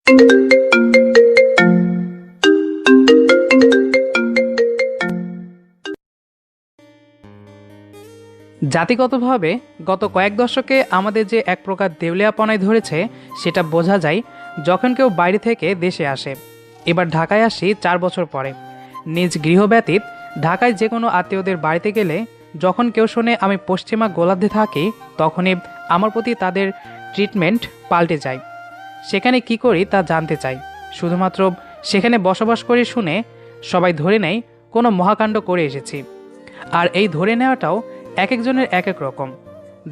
জাতিগতভাবে গত কয়েক দশকে আমাদের যে এক প্রকার দেউলিয়াপনায় ধরেছে সেটা বোঝা যায় যখন কেউ বাইরে থেকে দেশে আসে। এবার ঢাকায় আসি 4 বছর পরে। নিজ গৃহ ব্যতীত ঢাকায় যে কোনো আত্মীয়দের বাড়িতে গেলে যখন কেউ শোনে আমি পশ্চিমা গোলার্ধে থাকি, তখনই আমার প্রতি তাদের ট্রিটমেন্ট পাল্টে যায়। সেখানে কি করি তা জানতে চাই। শুধুমাত্র সেখানে বসবাস করে শুনে সবাই ধরে নেয় কোনো মহাকাণ্ড করে এসেছি। আর এই ধরে নেওয়াটাও এক একজনের এক এক রকম।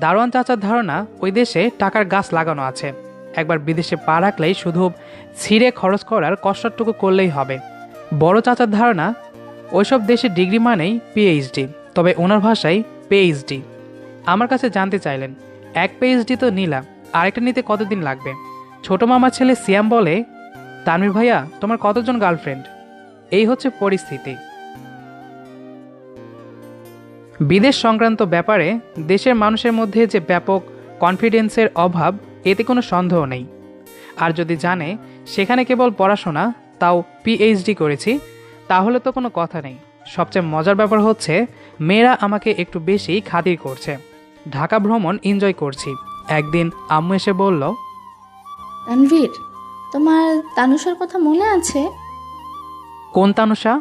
দারোয়ান চাচার ধারণা ওই দেশে টাকার গাছ লাগানো আছে, একবার বিদেশে পা রাখলেই শুধু ছিঁড়ে খরচ করার কষ্টটুকু করলেই হবে। বড় চাচার ধারণা ওইসব দেশে ডিগ্রি মানেই পিএইচডি, তবে ওনার ভাষায় পিএইচডি। আমার কাছে জানতে চাইলেন, এক পিএইচডি তো নিলাম, আরেকটা নিতে কতদিন লাগবে? ছোট মামার ছেলে সিয়াম বলে, তানভীর ভাইয়া তোমার কতজন গার্লফ্রেন্ড? এই হচ্ছে পরিস্থিতি। বিদেশ সংক্রান্ত ব্যাপারে দেশের মানুষের মধ্যে যে ব্যাপক কনফিডেন্সের অভাব, এতে কোনো সন্দেহ নেই। আর যদি জানে সেখানে কেবল পড়াশোনা, তাও পিএইচডি করেছি, তাহলে তো কোনো কথা নেই। সবচেয়ে মজার ব্যাপার হচ্ছে মেয়েরা আমাকে একটু বেশি খাতির করছে। ঢাকা ভ্রমণ এনজয় করছি। একদিন আম্মু এসে বলল, তানভীর, তোমার তানুষার কথা মনে আছে? কোন তানুষা?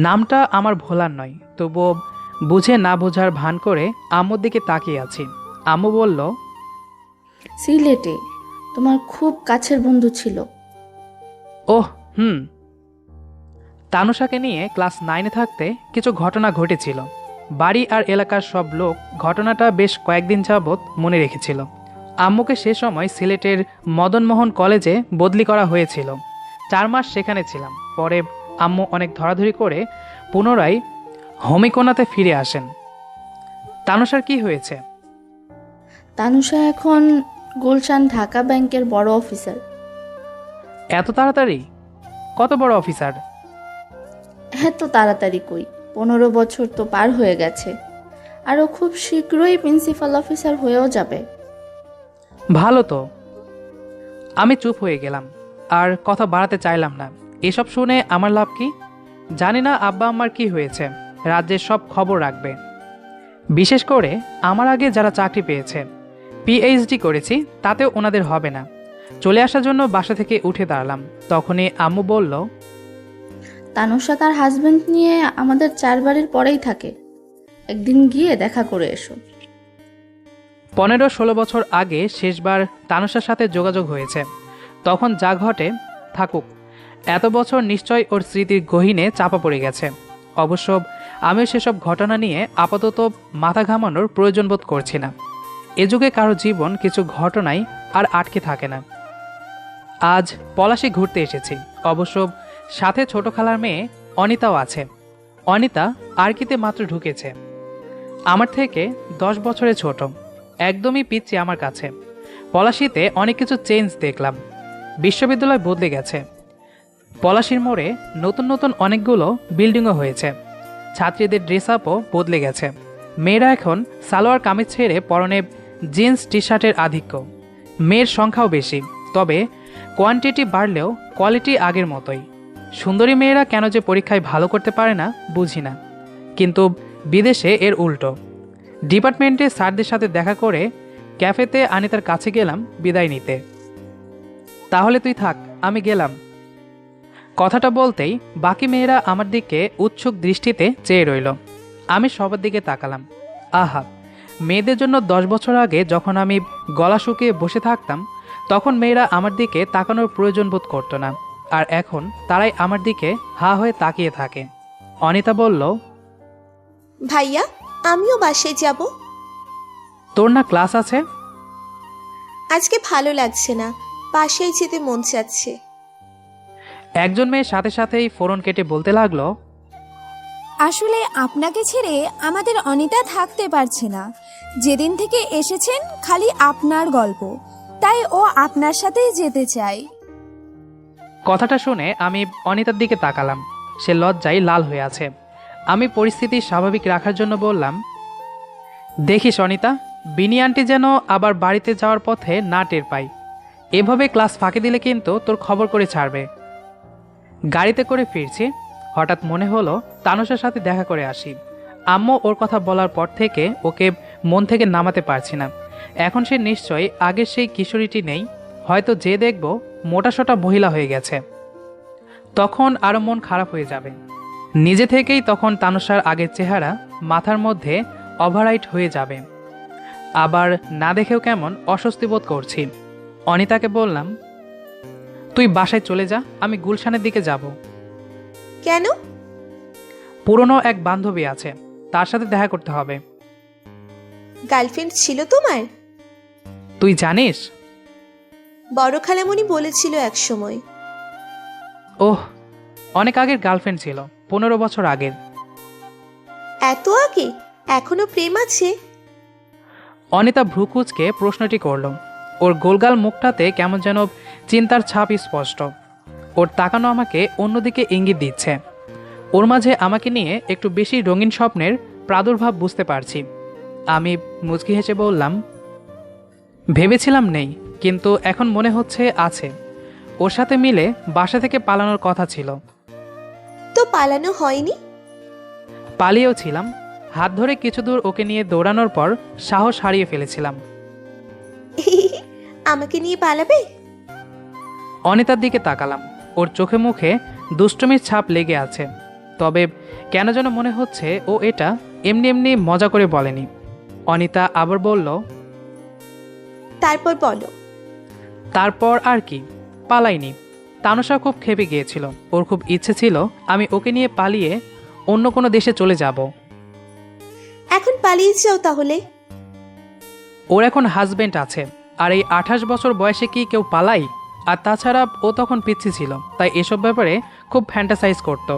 নামটা আমার ভোলার নয়, তবুও বুঝে না বোঝার ভান করে আম্মুর দিকে তাকিয়ে আছি। আম্মু বলল, সিলেটে তোমার খুব কাছের বন্ধু ছিল। ওহ তানুষাকে নিয়ে ক্লাস 9-এ থাকতে কিছু ঘটনা ঘটেছিল। বাড়ি আর এলাকার সব লোক ঘটনাটা বেশ কয়েকদিন যাবৎ মনে রেখেছিল। আম্মুকে সে সময় সিলেটের মদনমোহন কলেজে বদলি করা হয়েছিল। 4 মাস সেখানে ছিলাম। পরে আম্মু অনেক ধরাধরি করে পুনরায় হমিকোনাতে ফিরে আসেন। তানুষার কি হয়েছে? তানুষা এখন গুলশান ঢাকা ব্যাংকের বড় অফিসার। এত তাড়াতাড়ি? কত বড় অফিসার? এত তাড়াতাড়ি কই, 15 বছর তো পার হয়ে গেছে। আরও খুব শীঘ্রই প্রিন্সিপাল অফিসার হয়েও যাবে। ভালো তো। আমি চুপ হয়ে গেলাম, আর কথা বাড়াতে চাইলাম না। এসব শুনে আমার লাভ কি? জানি না আব্বা আম্মার কি হয়েছে, রাজ্যের সব খবর রাখবে। বিশেষ করে আমার আগে যারা চাকরি পেয়েছে, পিএইচডি করেছি, তাতেও ওনাদের হবে না। চলে আসার জন্য বাসা থেকে উঠে দাঁড়ালাম। তখনই আম্মু বলল, তানুষা তার হাজবেন্ড নিয়ে আমাদের 4 বাড়ির পরেই থাকে, একদিন গিয়ে দেখা করে এসো। 15-16 বছর আগে শেষবার তানুষার সাথে যোগাযোগ হয়েছে। তখন যা ঘটে থাকুক, এত বছর নিশ্চয় ওর স্মৃতির গহীনে চাপা পড়ে গেছে। অবশ্য আমিও সেসব ঘটনা নিয়ে আপাতত মাথা ঘামানোর প্রয়োজন বোধ করছি না। এ যুগে কারো জীবন কিছু ঘটনায় আর আটকে থাকে না। আজ পলাশী ঘুরতে এসেছি। অবশ্য সাথে ছোট খালার মেয়ে অনিতাও আছে। অনিতা আরকিতে মাত্র ঢুকেছে। আমার থেকে 10 বছরের ছোট, একদমই পিচ্ছি আমার কাছে। পলাশীতে অনেক কিছু চেঞ্জ দেখলাম। বিশ্ববিদ্যালয় বদলে গেছে। পলাশীর মোড়ে নতুন নতুন অনেকগুলো বিল্ডিংও হয়েছে। ছাত্রীদের ড্রেস আপও বদলে গেছে। মেয়েরা এখন সালোয়ার কামিজ ছেড়ে পরনে জিন্স টি শার্টের আধিক্য। মেয়ের সংখ্যাও বেশি, তবে কোয়ান্টিটি বাড়লেও কোয়ালিটি আগের মতোই। সুন্দরী মেয়েরা কেন যে পরীক্ষায় ভালো করতে পারে না বুঝি না, কিন্তু বিদেশে এর উল্টো। ডিপার্টমেন্টে স্যারদের সাথে দেখা করে ক্যাফেতে আনিতার কাছে গেলাম বিদায় নিতে। তাহলে তুই থাক, আমি গেলাম। কথাটা বলতেই বাকি মেয়েরা আমার দিকে উৎসুক দৃষ্টিতে চেয়ে রইল। আমি সবার দিকে তাকালাম। আহা, মেয়েদের জন্য 10 বছর আগে যখন আমি গলা শুকিয়ে বসে থাকতাম, তখন মেয়েরা আমার দিকে তাকানোর প্রয়োজন বোধ করতো না। আর এখন তারাই আমার দিকে হা হয়ে তাকিয়ে থাকে। অনিতা বলল, ভাইয়া, আমিও বাসায় যাব। তোর না ক্লাস আছে? আজকে ভালো লাগছে না, বাসায় যেতে মন চাচ্ছে। একজন মেয়ের সাথে সাথেই ফোরন কেটে বলতে লাগলো, আসলে আপনাকে ছেড়ে আমাদের অনিতা থাকতে পারছে না। যেদিন থেকে এসেছেন খালি আপনার গল্প, তাই ও আপনার সাথেই যেতে চায়। কথাটা শুনে আমি অনিতার দিকে তাকালাম। সে লজ্জায় লাল হয়ে আছে। আমি পরিস্থিতি স্বাভাবিক রাখার জন্য বললাম, দেখিস অনিতা, বিনি আন্টি যেন আবার বাড়িতে যাওয়ার পথে না টের পাই। এভাবে ক্লাস ফাঁকি দিলে কিন্তু তোর খবর করে ছাড়বে। গাড়িতে করে ফিরছি, হঠাৎ মনে হলো তানুষার সাথে দেখা করে আসি। আম্মু ওর কথা বলার পর থেকে ওকে মন থেকে নামাতে পারছি না। এখন সে নিশ্চয়ই আগের সেই কিশোরীটি নেই, হয়তো যে দেখব মোটাসোটা মহিলা হয়ে গেছে। তখন আরও মন খারাপ হয়ে যাবে। নিজে থেকেই তখন তানুষার আগের চেহারা মাথার মধ্যে ওভাররাইট হয়ে যাবে। আবার না দেখেও কেমন অস্বস্তি বোধ করছি। অনিতাকে বললাম, তুই বাসায় চলে যা, আমি গুলশানের দিকে যাব। কেন? পুরনো এক বান্ধবী আছে, তার সাথে দেখা করতে হবে। গার্লফ্রেন্ড ছিল তোমার? তুই জানিস? বড় খালামণি বলেছিল এক সময়। ওহ, অনেক আগের গার্লফ্রেন্ড ছিল, 15 বছর আগের। এত আগে? এখনো প্রেম আছে? অনিতা ভ্রুকুচকে প্রশ্নটি করল। ওর গোলগাল মুখটাতে কেমন যেন চিন্তার ছাপ স্পষ্ট। ওর তাকানো আমাকে অন্যদিকে ইঙ্গিত দিচ্ছে। ওর মাঝে আমাকে নিয়ে একটু বেশি রঙিন স্বপ্নের প্রাদুর্ভাব বুঝতে পারছি। আমি মুচকি হেসে বললাম, ভেবেছিলাম নেই, কিন্তু এখন মনে হচ্ছে আছে। ওর সাথে মিলে বাসা থেকে পালানোর কথা ছিল। তো পালানো হয়নি? পালিয়েও ছিলাম। হাত ধরে কিছু দূর ওকে নিয়ে দৌড়ানোর পর সাহস হারিয়ে ফেলেছিলাম। আমাকে নিয়ে পালাবে? অনিতার দিকে তাকালাম। ওর চোখে মুখে দুষ্টুমির ছাপ লেগে আছে, তবে কেন যেন মনে হচ্ছে ও এটা এমনি এমনি মজা করে বলেনি। অনিতা আবার বলল, তারপর বলো। তারপর আর কি, পালাইনি। তানুষা খুব খেপে গিয়েছিল। ওর খুব ইচ্ছে ছিল আমি ওকে নিয়ে পালিয়ে অন্য কোনো দেশে চলে যাব। এখন পালিয়ে যাও তাহলে। ওর এখন হাজবেন্ড আছে, আর এই 28 বছর বয়সে কি কেউ পালাই? আর তাছাড়া ও তখন পিচ্ছি ছিল, তাই এসব ব্যাপারে খুব ফ্যান্টাসাইজ করতো।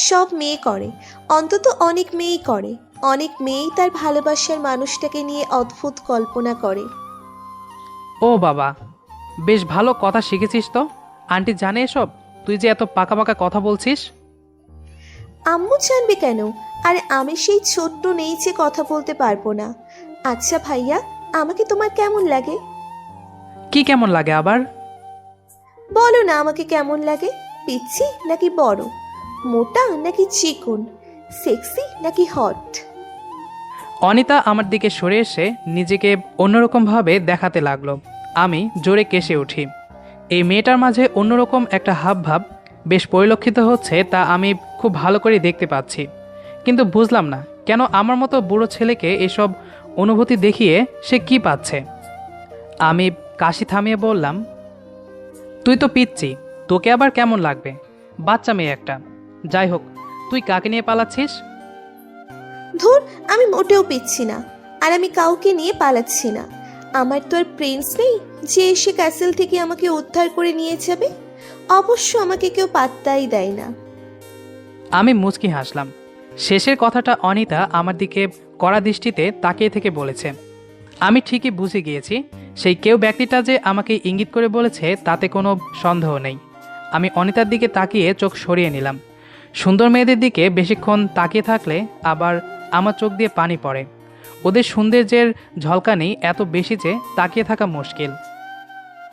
সব মেয়ে করে, অন্তত অনেক মেয়েই করে। অনেক মেয়েই তার ভালোবাসার মানুষটাকে নিয়ে অদ্ভুত কল্পনা করে। ও বাবা, বেশ ভালো কথা শিখেছিস তো। আন্টি জানে এসব? তুই যে এত পাকা পাকা কথা বলছিস। আম্মু জানবে কেন? আর আমি সেই ছোট্ট নেই যে কথা বলতে পারবো না। আচ্ছা ভাইয়া, আমাকে তোমার কেমন লাগে? কি কেমন লাগে আবার? বলো না আমাকে কেমন লাগে। পিচ্ছি নাকি বড়? মোটা নাকি চিকন? সেক্সি নাকি হট? অনিতা আমার দিকে সরে এসে নিজেকে অন্যরকমভাবে দেখাতে লাগলো। আমি জোরে কেসে উঠি। এই মেয়েটার মাঝে অন্যরকম একটা হাবভাব বেশ পরিলক্ষিত হচ্ছে, তা আমি খুব ভালো করে দেখতে পাচ্ছি। কিন্তু বুঝলাম না কেন আমার মতো বুড়ো ছেলেকে এসব অনুভূতি দেখিয়ে সে কি পাচ্ছে। আমি কাশি থামিয়ে বললাম, তুই তো পিচ্ছি, তোকে আবার কেমন লাগবে? বাচ্চা মেয়ে একটা। যাই হোক, তুই কাকে নিয়ে পালাচ্ছিস? ধুর, আমি মোটেও পিচ্ছি না। আর আমি কাউকে নিয়ে পালাচ্ছি না। আমার তো আর প্রিন্স নেই যে এসে ক্যাসেল থেকে আমাকে উদ্ধার করে নিয়ে যাবে। অবশ্য আমাকে কেউ পাত্তাই দেয় না। আমি মুচকি হাসলাম। শেষের কথাটা অনিতা আমার দিকে কড়া দৃষ্টিতে তাকিয়ে থেকে বলেছে। আমি ঠিকই বুঝে গিয়েছি সেই কেউ ব্যক্তিটা যে আমাকে ইঙ্গিত করে বলেছে, তাতে কোনো সন্দেহ নেই। আমি অনিতার দিকে তাকিয়ে চোখ সরিয়ে নিলাম। সুন্দর মেয়েদের দিকে বেশিক্ষণ তাকিয়ে থাকলে আবার আমার চোখ দিয়ে পানি পড়ে। ওদের সৌন্দর্যের ঝলকানি এত বেশি যে তাকিয়ে থাকা মুশকিল।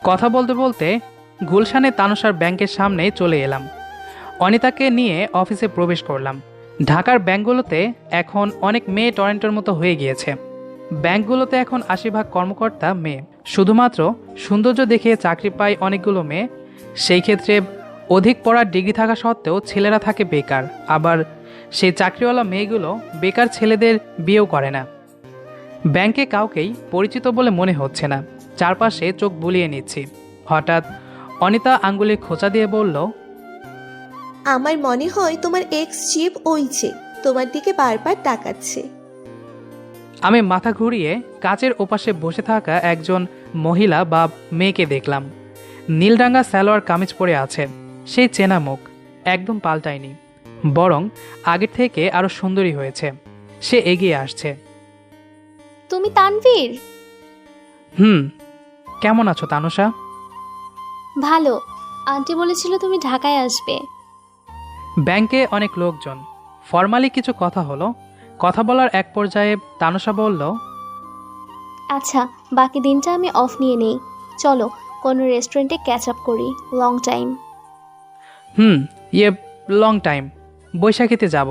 কথা বলতে বলতে গুলশানে তানুষার ব্যাংকের সামনে চলে এলাম। অনিতাকে নিয়ে অফিসে প্রবেশ করলাম। ঢাকার ব্যাংকগুলোতে এখন অনেক মেয়ে টরেন্টোর মতো হয়ে গিয়েছে। ব্যাংকগুলোতে এখন 80% কর্মকর্তা মেয়ে। শুধুমাত্র সৌন্দর্য দেখিয়ে চাকরি পায় অনেকগুলো মেয়ে। সেই ক্ষেত্রে অধিক পড়ার ডিগ্রি থাকা সত্ত্বেও ছেলেরা থাকে বেকার। আবার সেই চাকরিওয়ালা মেয়েগুলো বেকার ছেলেদের বিয়েও করে না। ব্যাংকে কাউকেই পরিচিত বলে মনে হচ্ছে না। চারপাশে চোখ বুলিয়ে নিচ্ছি। হঠাৎ অনিতা আঙ্গুলে খোঁচা দিয়ে বলল, আমার মনে হয় তোমার এক্স চিফ ওই যে তোমার দিকে বারবার তাকাচ্ছে। আমি মাথা ঘুরিয়ে কাচের ওপাশে বসে থাকা একজন মহিলা বা মেয়েকে দেখলাম। নীলরাঙা সালোয়ার কামিজ পরে আছে। সেই চেনা মুখ, একদম পাল্টায়নি, বরং আগের থেকে আরো সুন্দরী হয়েছে। সে এগিয়ে আসছে। তুমি তানভীর? কেমন আছো তানুষা? ভালো। আন্টি বলেছিল তুমি ঢাকায় আসবে। ব্যাংকে অনেক লোকজন, ফর্মালি কিছু কথা হলো। কথা বলার এক পর্যায়ে তানুষা বলল, আচ্ছা, বাকি দিনটা আমি অফ নিয়ে নেই, চলো কোনো রেস্টুরেন্টে ক্যাচ আপ করি, লং টাইম। ইয়ে লং টাইম। বৈশাখীতে যাব।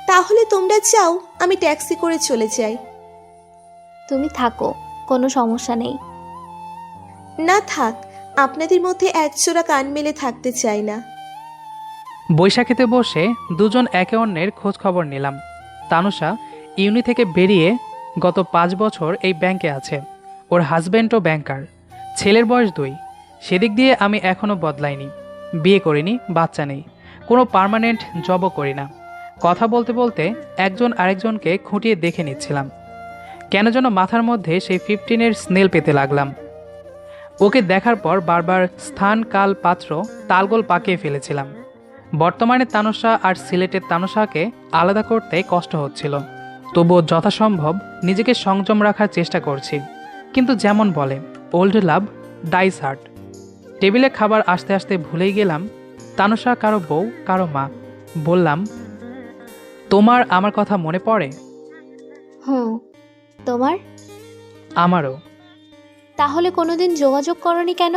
তাহলে তোমরা যাও, আমি ট্যাক্সি করে চলে যাই। তুমি থাকো, কোনো সমস্যা নেই। না থাক, আপনাদের মধ্যে একজোড়া কান মেলে থাকতে চাই না। বৈশাখীতে বসে দুজন একে অন্যের খোঁজ খবর নিলাম। তানুষা ইউনি থেকে বেরিয়ে গত 5 বছর এই ব্যাংকে আছে। ওর হাজব্যান্ডও ব্যাংকার, ছেলের বয়স 2। সেদিক দিয়ে আমি এখনও বদলাইনি। বিয়ে করিনি, বাচ্চা নেই, কোনো পার্মানেন্ট জবও করি না। কথা বলতে বলতে একজন আরেকজনকে খুঁটিয়ে দেখে নিচ্ছিলাম। কেন যেন মাথার মধ্যে সেই 15-এর স্নেল পেতে লাগলাম। ওকে দেখার পর বারবার স্থান, কাল, পাত্র তালগোল পাকিয়ে ফেলেছিলাম। বর্তমানে তানুষা আর সিলেটের তানুষাকে আলাদা করতে কষ্ট হচ্ছিল, তবুও যথাসম্ভব নিজেকে সংযম রাখার চেষ্টা করছি। কিন্তু যেমন বলে, ওল্ড লাভ ডাইস হার্ট। টেবিলে খাবার আসতে আসতে ভুলেই গেলাম তানুষা কারো বউ, কারো মা। বললাম, তোমার আমার কথা মনে পড়ে? তোমার? আমারও। তাহলে কোনোদিন যোগাযোগ করনি কেন?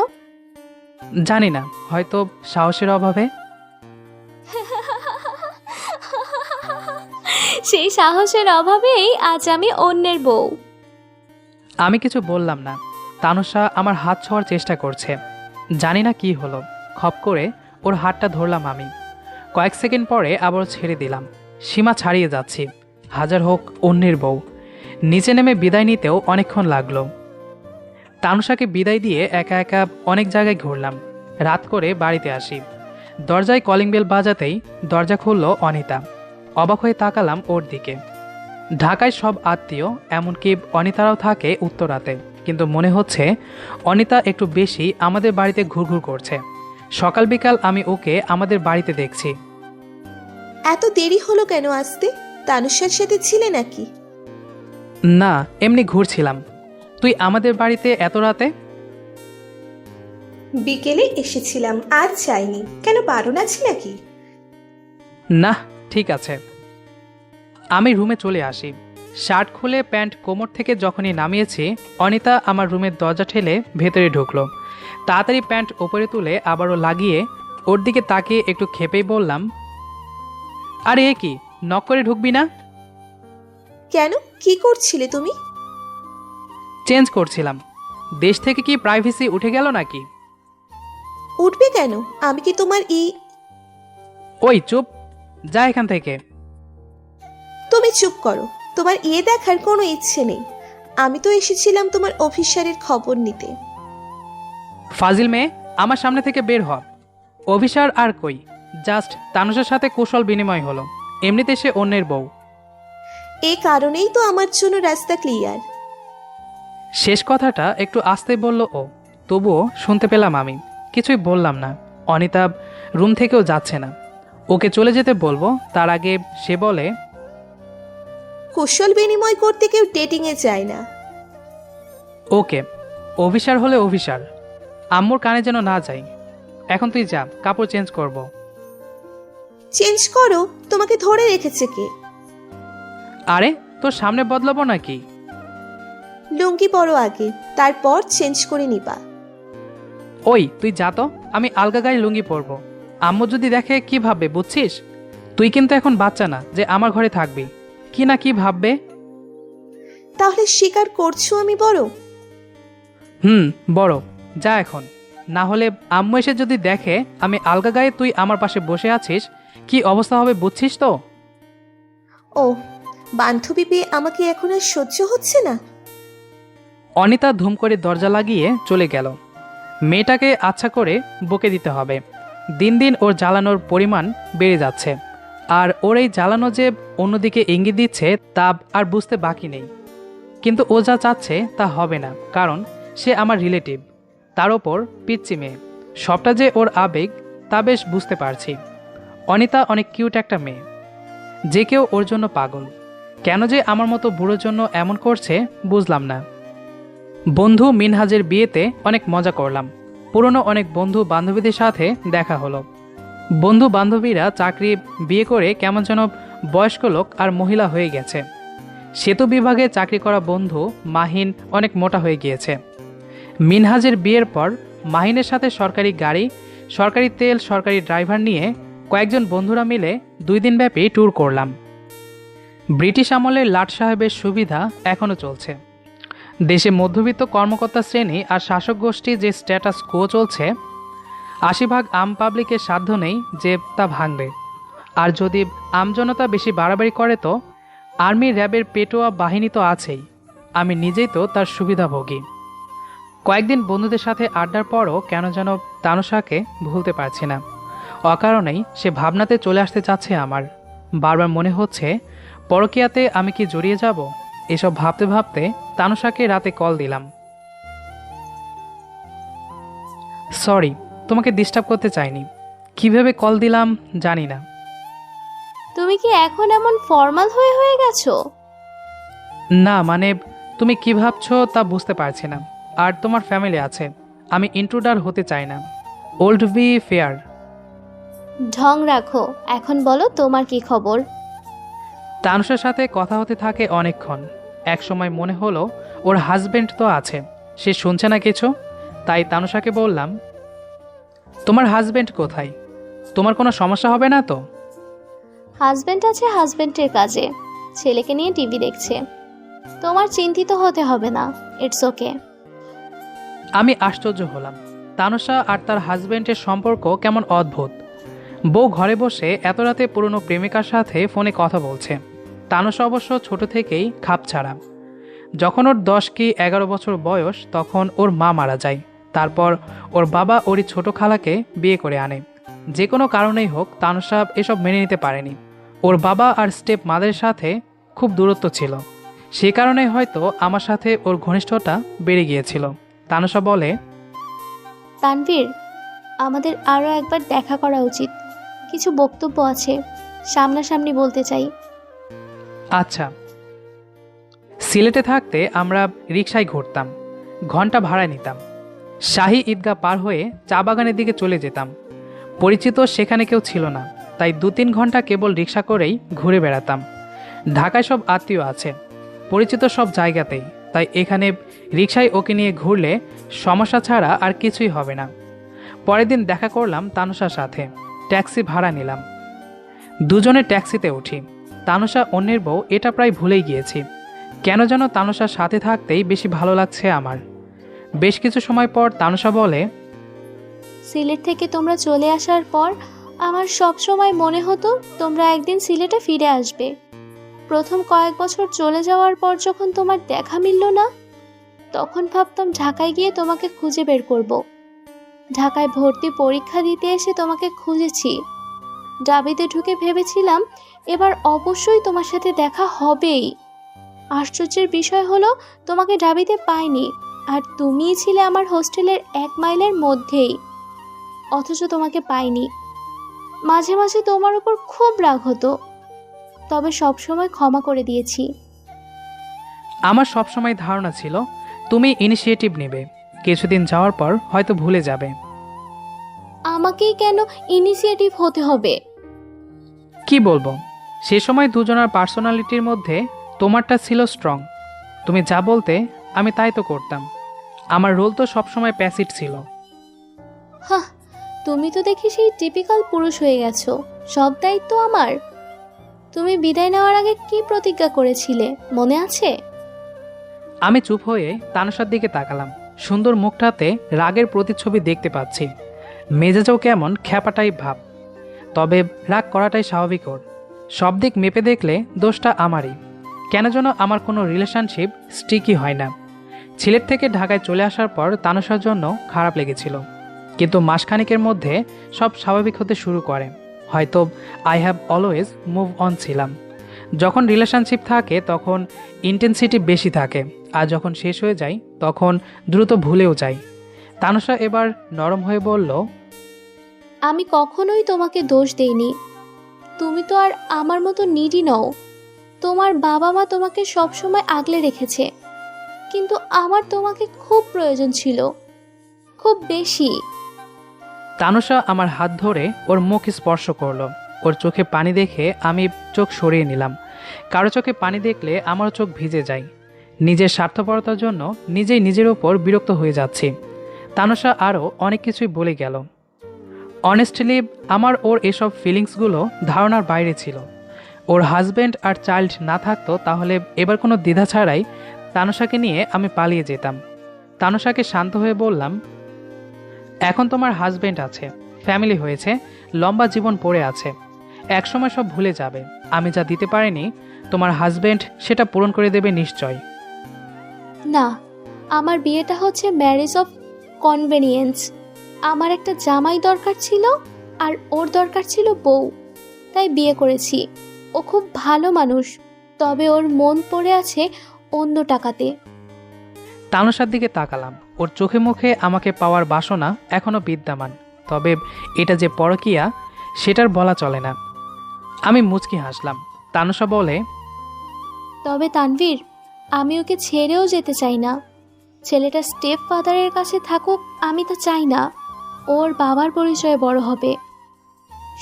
জানি না, হয়তো সাহসের অভাবে। সেই সাহসের অভাবেই আজ আমি অন্যের বউ। আমি কিছু বললাম না। তানুষা আমার হাত ছোঁয়ার চেষ্টা করছে। জানি না কি হলো, খপ করে ওর হাতটা ধরলাম আমি। কয়েক সেকেন্ড পরে আবার ছেড়ে দিলাম। সীমা ছাড়িয়ে যাচ্ছি, হাজার হোক অন্যের বউ। নিচে নেমে বিদায় নিতেও অনেকক্ষণ লাগলো। তানুষাকে বিদায় দিয়ে একা একা অনেক জায়গায় ঘুরলাম। রাত করে বাড়িতে আসি। দরজায় কলিং বেল বাজাতেই দরজা খুলল অনিতা। অবাক হয়ে তাকালাম ওর দিকে। ঢাকায় সব আত্মীয়, এমনকি অনিতারাও থাকে উত্তরাতে, কিন্তু মনে হচ্ছে অনিতা একটু বেশি আমাদের বাড়িতে ঘুরঘুর করছে। সকাল বিকাল আমি ওকে আমাদের বাড়িতে দেখছি। এত দেরি হলো কেন আসতে? তানুষার সাথে ছিলে নাকি? না, এমনি ঘুরছিলাম। তুই আমাদের বাড়িতে এত রাতে? বিকেলে এসেছিলাম, আর যাইনি। কেন, বারণ আছে নাকি? না, ঠিক আছে। আমি রুমে চলে আসি। শার্ট খুলে প্যান্ট কোমর থেকে যখনই নামিয়েছি, অনিতা আমার রুমের দরজা ঠেলে ভেতরে ঢুকলো। তাড়াতাড়ি প্যান্ট ওপরে তুলে আবারও লাগিয়ে ওর দিকে তাকিয়ে একটু খেপেই বললাম, আরে এ কি, নক করে ঢুকবি না? কেন, কি করছিলে তুমি? চেঞ্জ করছিলাম। দেশ থেকে কি প্রাইভেসি উঠে গেল নাকি? উঠবে কেন? আমি কি তোমার ওই চুপ, যা এখান থেকে। তুমি চুপ করো, তোমার দেখার কোনো ইচ্ছে নেই। আমি তো এসেছিলাম তোমার অফিসারের খবর নিতে। ফাজিল মেয়ে, আমার সামনে থেকে বের হ। অভিসার আর কই, জাস্ট তানুষার সাথে কুশল বিনিময় হলো। এমনিতে সে অন্যের বউ। এই কারণেই তো আমার জন্য রাস্তা ক্লিয়ার। শেষ কথাটা একটু আস্তে বলল ও, তবুও শুনতে পেলাম আমি। কিছুই বললাম না। অনিতা রুম থেকেও যাচ্ছে না। ওকে চলে যেতে বলবো, তার আগে সে বলে, কুশল বিনিময় করতে কেউ ডেটিংয়ে যায় না। ওকে, অভিসার হলে অভিসার, আম্মুর কানে যেন না যায়। এখন তুই যা, কাপড় চেঞ্জ করব। চেঞ্জ করো? তোমাকে ধরে রেখেছে কে? আরে, তোর সামনে বদলাবো নাকি? লুঙ্গি পরো আগে, তারপর চেঞ্জ করে নিবা। ওই তুই যা তো, আমি আলগা গায়ে লুঙ্গি পরবো। আম্মু যদি দেখে কি ভাববে বুঝছিস? তুই কিন্তু এখন বাচ্চা না যে আমার ঘরে থাকবি। কি না কি ভাববে। তাহলে স্বীকার করছো আমি বড়? বড়। যা এখন, না হলে আম্মু এসে যদি দেখে আমি আলগা গায়ে তুই আমার পাশে বসে আছিস, কি অবস্থা হবে বুঝছিস তো? ও, বান্ধবী পেয়ে আমাকে এখন আর সহ্য হচ্ছে না। অনিতা ধুম করে দরজা লাগিয়ে চলে গেল। মেয়েটাকে আচ্ছা করে বকে দিতে হবে। দিন দিন ওর জ্বালানোর পরিমাণ বেড়ে যাচ্ছে, আর ওর এই জ্বালানো যে অন্যদিকে ইঙ্গিত দিচ্ছে তা আর বুঝতে বাকি নেই। কিন্তু ও যা চাচ্ছে তা হবে না, কারণ সে আমার রিলেটিভ, তার ওপর পিচ্চি মেয়ে। সবটা যে ওর আবেগ তা বেশ বুঝতে পারছি। অনিতা অনেক কিউট একটা মেয়ে, যে কেউ ওর জন্য পাগল। কেন যে আমার মতো বুড়োর জন্য এমন করছে বুঝলাম না। বন্ধু মিনহাজের বিয়েতে অনেক মজা করলাম। পুরনো অনেক বন্ধু বান্ধবীদের সাথে দেখা হলো। বন্ধু বান্ধবীরা চাকরি, বিয়ে করে কেমন যেন বয়স্ক লোক আর মহিলা হয়ে গেছে। সেতু বিভাগে চাকরি করা বন্ধু মাহিন অনেক মোটা হয়ে গিয়েছে। মিনহাজের বিয়ের পর মাহিনের সাথে সরকারি গাড়ি, সরকারি তেল, সরকারি ড্রাইভার নিয়ে কয়েকজন বন্ধুরা মিলে 2 দিনব্যাপী ট্যুর করলাম। ব্রিটিশ আমলের লাট সাহেবের সুবিধা এখনও চলছে। দেশে মধ্যবিত্ত কর্মকর্তা শ্রেণী আর শাসক গোষ্ঠী যে স্ট্যাটাস কো চলছে, 80% আম পাবলিকের সাধ্য নেই যে তা ভাঙবে। আর যদি আমজনতা বেশি বাড়াবাড়ি করে তো আর্মি, র্যাবের পেটোয়া বাহিনী তো আছেই। আমি নিজেই তো তার সুবিধাভোগী। কয়েকদিন বন্ধুদের সাথে আড্ডার পরও কেন যেন তানুশাকে ভুলতে পারছি না। অকারণেই সে ভাবনাতে চলে আসতে চাচ্ছে আমার। বারবার মনে হচ্ছে পরকীয়াতে আমি কি জড়িয়ে যাব। এসব ভাবতে ভাবতে তানুশাকে রাতে কল দিলাম। সরি, তোমাকে ডিস্টার্ব করতে চাইনি। কিভাবে কল দিলাম জানি না। তুমি কি এখন এমন ফর্মাল হয়ে হয়ে গেছো? না মানে তুমি কি ভাবছো তা বুঝতে পারছি না। আর তোমার ফ্যামিলি আছে, আমি ইন্ট্রুডার হতে চাই না। Old B fair. ঢং রাখো, এখন বলো তোমার কি খবর? তানুষার সাথে কথা হতে থাকে অনেকক্ষণ। এক সময় মনে হলো ওর হাজবেন্ড তো আছে, সে শুনছে না কিছু। তাই তানুষাকে বললাম, তোমার হাজবেন্ড কোথায়? তোমার কোনো সমস্যা হবে না তো? হাজবেন্ড আছে হাজবেন্ডের কাজে, ছেলেকে নিয়ে টিভি দেখছে। তোমার চিন্তিত হতে হবে না, ইটস ওকে। আমি আশ্চর্য হলাম। তানুষা আর তার হাজবেন্ডের সম্পর্ক কেমন অদ্ভুত। বউ ঘরে বসে এত রাতে পুরনো প্রেমিকার সাথে ফোনে কথা বলছে। তানুষা অবশ্য ছোট থেকেই খাপছাড়া। যখন ওর 10 কি 11 বছর বয়স তখন ওর মা মারা যায়। তারপর ওর বাবা ওরই ছোট খালাকে বিয়ে করে আনে। যে কোনো কারণেই হোক তানুষা এসব মেনে নিতে পারেনি। ওর বাবা আর স্টেপ মাদের সাথে খুব দূরত্ব ছিল। সে কারণে হয়তো আমার সাথে ওর ঘনিষ্ঠতা বেড়ে গিয়েছিল। তানুষা বলে, তানভীর, আমাদের আরও একবার দেখা করা উচিত। কিছু বক্তব্য আছে, সামনাসামনি বলতে চাই। আচ্ছা। সিলেটে থাকতে আমরা রিকশায় ঘুরতাম, ঘন্টা ভাড়া নিতাম। শাহী ঈদগাহ পার হয়ে চা বাগানের দিকে চলে যেতাম। পরিচিত সেখানে কেউ ছিল না, তাই 2-3 ঘন্টা কেবল রিকশা করেই ঘুরে বেড়াতাম। ঢাকায় সব আত্মীয় আছে, পরিচিত সব জায়গাতেই, তাই এখানে রিকশায় ওকে নিয়ে ঘুরলে সমস্যা ছাড়া আর কিছুই হবে না। পরের দিন দেখা করলাম তানুষার সাথে, ট্যাক্সি ভাড়া নিলাম। দুজনে ট্যাক্সিতে উঠি। তানুষা অন্যের বউ এটা প্রায় ভুলেই গিয়েছি। কেন যেন তানুষার সাথে থাকতেই বেশি ভালো লাগছে আমার। বেশ কিছু সময় পর তানুষা বলে, সিলেট থেকে তোমরা চলে আসার পর আমার সব সময় মনে হতো তোমরা একদিন সিলেটে ফিরে আসবে। প্রথম কয়েক বছর চলে যাওয়ার পর যখন তোমার দেখা মিলল না, তখন ভাবতাম ঢাকায় গিয়ে তোমাকে খুঁজে বের করব। ঢাকায় ভর্তি পরীক্ষা দিতে এসে তোমাকে খুঁজেছি। ডাবিতে ঢুকে ভেবেছিলাম এবার অবশ্যই তোমার সাথে দেখা হবেই। আশ্চর্যের বিষয় হলো তোমাকে ডাবিতে পাইনি, আর তুমিই ছিলে আমার হোস্টেলের 1 মাইলের মধ্যেই, অথচ তোমাকে পাইনি। মাঝে মাঝে তোমার উপর খুব রাগ হতো, তবে সবসময় ক্ষমা করে দিয়েছি। আমার সবসময় ধারণা ছিল তুমি ইনিশিয়েটিভ নেবে, কিছুদিন যাওয়ার পর হয়তো ভুলে যাবে। আমাকেই কেন ইনিশিয়েটিভ হতে হবে? কি বলবো, সে সময় দুজনের পার্সোনালিটির মধ্যে তোমারটা ছিল স্ট্রং। তুমি যা বলতে আমি তাই তো করতাম। আমার রোল তো সবসময় প্যাসিভ ছিল। হাহ, তুমি তো দেখি সেই টিপিক্যাল পুরুষ হয়ে গেছো, সব দায়িত্ব আমার। তুমি বিদায় নেওয়ার আগে কি প্রতিজ্ঞা করেছিলে মনে আছে? আমি চুপ হয়ে তানুষার দিকে তাকালাম। সুন্দর মুখটাতে রাগের প্রতিচ্ছবি দেখতে পাচ্ছি। মেজাজও কেমন খ্যাপাটাই ভাব। তবে রাগ করাটাই স্বাভাবিক ওর। সব দিক মেপে দেখলে দোষটা আমারই। কেন যেন আমার কোনো রিলেশনশিপ স্টিকই হয় না। সিলেট থেকে ঢাকায় চলে আসার পর তানুষার জন্য খারাপ লেগেছিল, কিন্তু মাসখানেকের মধ্যে সব স্বাভাবিক হতে শুরু করে। হয়তো I have always move on ছিলাম। যখন রিলেশনশিপ থাকে তখন ইন্টেন্সিটি বেশি থাকে, আর যখন শেষ হয়ে যায় তখন দ্রুত ভুলেও যাই। তানুষা এবার নরম হয়ে বলল, আমি কখনোই তোমাকে দোষ দেইনি। তুমি তো আর আমার মতো নিডি নও। তোমার বাবা মা তোমাকে সবসময় আগলে রেখেছে, কিন্তু আমার তোমাকে খুব প্রয়োজন ছিল, খুব বেশি। তানুষা আমার হাত ধরে ওর মুখ স্পর্শ করলো। ওর চোখে পানি দেখে আমি চোখ সরিয়ে নিলাম। কারো চোখে পানি দেখলে আমারও চোখ ভিজে যায়। নিজের স্বার্থপরতার জন্য নিজেই নিজের ওপর বিরক্ত হয়ে যাচ্ছি। তানুষা আরও অনেক কিছুই বলে গেল। অনেস্টলি আমার ওর এসব ফিলিংসগুলো ধারণার বাইরে ছিল। ওর হাজব্যান্ড আর চাইল্ড না থাকতো তাহলে এবার কোনো দ্বিধা ছাড়াই তানুষাকে নিয়ে আমি পালিয়ে যেতাম। তানুষাকে শান্ত হয়ে বললাম, এখন তোমার হাজব্যান্ড আছে, ফ্যামিলি হয়েছে, লম্বা জীবন পড়ে আছে, একসময় সব ভুলে যাবে। আমি যা দিতে পারিনি তোমার হাজব্যান্ড সেটা পূরণ করে দেবে নিশ্চয়। না, আমার বিয়েটা হচ্ছে ম্যারেজ অফ কনভেনিয়েন্স। আমার একটা জামাই দরকার ছিল আর ওর দরকার ছিল বউ, তাই বিয়ে করেছি। ও খুব ভালো মানুষ, তবে ওর মন পড়ে আছে অন্য টাকাতে। তানুষার দিকে তাকালাম। ওর চোখে মুখে আমাকে পাওয়ার বাসনা এখনও বিদ্যমান, তবে এটা যে পরকীয়া সেটার বলা চলে না। আমি মুচকি হাসলাম। তানুষা বলে, তবে তানভীর, আমি ওকে ছেড়েও যেতে চাই না। ছেলেটা স্টেপ ফাদারের কাছে থাকুক আমি তো চাই না। ওর বাবার পরিচয়ে বড় হবে।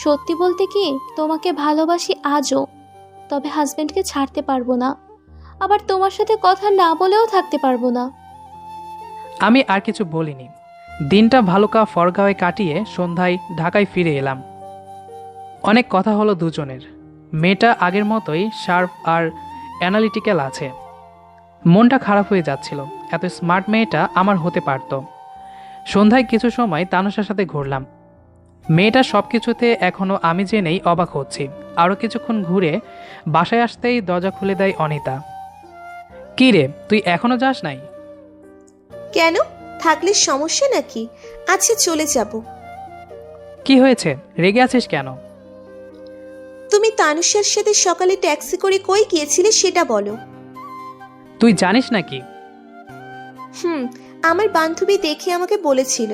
সত্যি বলতে কি, তোমাকে ভালোবাসি আজও, তবে হাজবেন্ডকে ছাড়তে পারবো না। আবার তোমার সাথে কথা না বলেও থাকতে পারবো না। আমি আর কিছু বলিনি। দিনটা ভালুকা ফরগাঁওয়ে কাটিয়ে সন্ধ্যায় ঢাকায় ফিরে এলাম। অনেক কথা হলো দুজনের। মেয়েটা আগের মতোই শার্প আর অ্যানালিটিক্যাল আছে। মনটা খারাপ হয়ে যাচ্ছিল, এত স্মার্ট মেয়েটা আমার হতে পারত। সন্ধ্যায় কিছু সময় তানুষার সাথে ঘুরলাম। মেয়েটা সব কিছুতে এখনও আমি জেনেই অবাক হচ্ছি। আরও কিছুক্ষণ ঘুরে বাসায় আসতেই দরজা খুলে দেয় অনিতা। কী রে, তুই এখনও যাস নাই? কেন, থাকলে সমস্যা নাকি? আচ্ছা চলে যাব। কি হয়েছে, রেগে আছিস কেন? তুমি তানুষার সাথে সকালে ট্যাক্সি করে কই গিয়েছিলে সেটা বলো। তুই জানিস নাকি? আমার বান্ধবী দেখে আমাকে বলেছিল।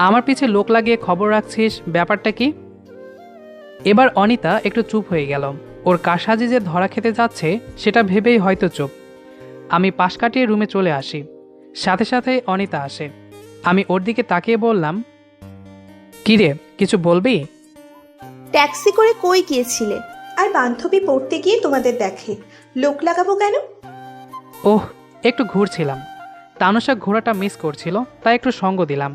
আমার পিছে লোক লাগিয়ে খবর রাখছিস, ব্যাপারটা কি? এবার অনিতা একটু চুপ হয়ে গেল। ওর কারসাজি যে ধরা খেতে যাচ্ছে সেটা ভেবেই হয়তো চুপ। আমি পাশ কাটিয়ে রুমে চলে আসি। সাথে সাথে অনিতা আসে। আমি ওর দিকে তাকিয়ে বললাম, কি রে, কিছু বলবি? ট্যাক্সি করে কই গিয়েছিলে? আর বান্ধবী পড়তে গিয়ে তোমাদের দেখে, লোক লাগাবো কেন? ওহ, একটু ঘুরছিলাম। তানুষা ঘোরাটা মিস করছিল, তাই একটু সঙ্গ দিলাম।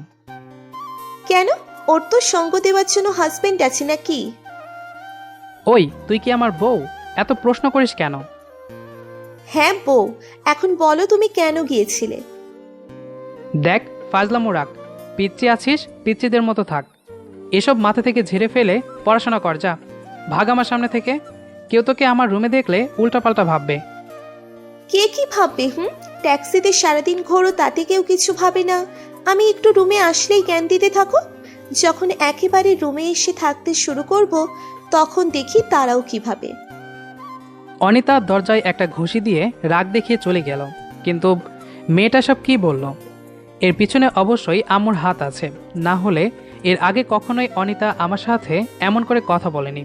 কেন, ওর তো সঙ্গ দেওয়ার জন্য হাজবেন্ড আছে নাকি? ওই, তুই কি আমার বউ? এত প্রশ্ন করিস কেন? হ্যাঁ বউ, এখন বলো তুমি কেন গিয়েছিলে? দেখ, ফাজলামো রাখ। পিচ্চি আছিস, পিচ্চিদের মতো থাক। এসব মাথা থেকে ঝেড়ে ফেলে পড়াশোনা কর, যা। ভাগ আমার সামনে থেকে। কেউ তোকে আমার রুমে দেখলে উল্টাপাল্টা ভাববে। কে কি ভাববে? ট্যাক্সিতে সারাদিন ঘোরো, তাতে কেউ কিছু ভাবে না। আমি একটু রুমে আসলেই জ্ঞান দিতে থাকো। যখন একেবারে রুমে এসে থাকতে শুরু করব, তখন দেখি তারাও কি ভাবে। অনিতা দরজায় একটা ঘুষি দিয়ে রাগ দেখিয়ে চলে গেল। কিন্তু মেয়েটা সব কি বলল? এর পিছনে অবশ্যই আম্মুর হাত আছে, না হলে এর আগে কখনোই অনিতা আমার সাথে এমন করে কথা বলেনি।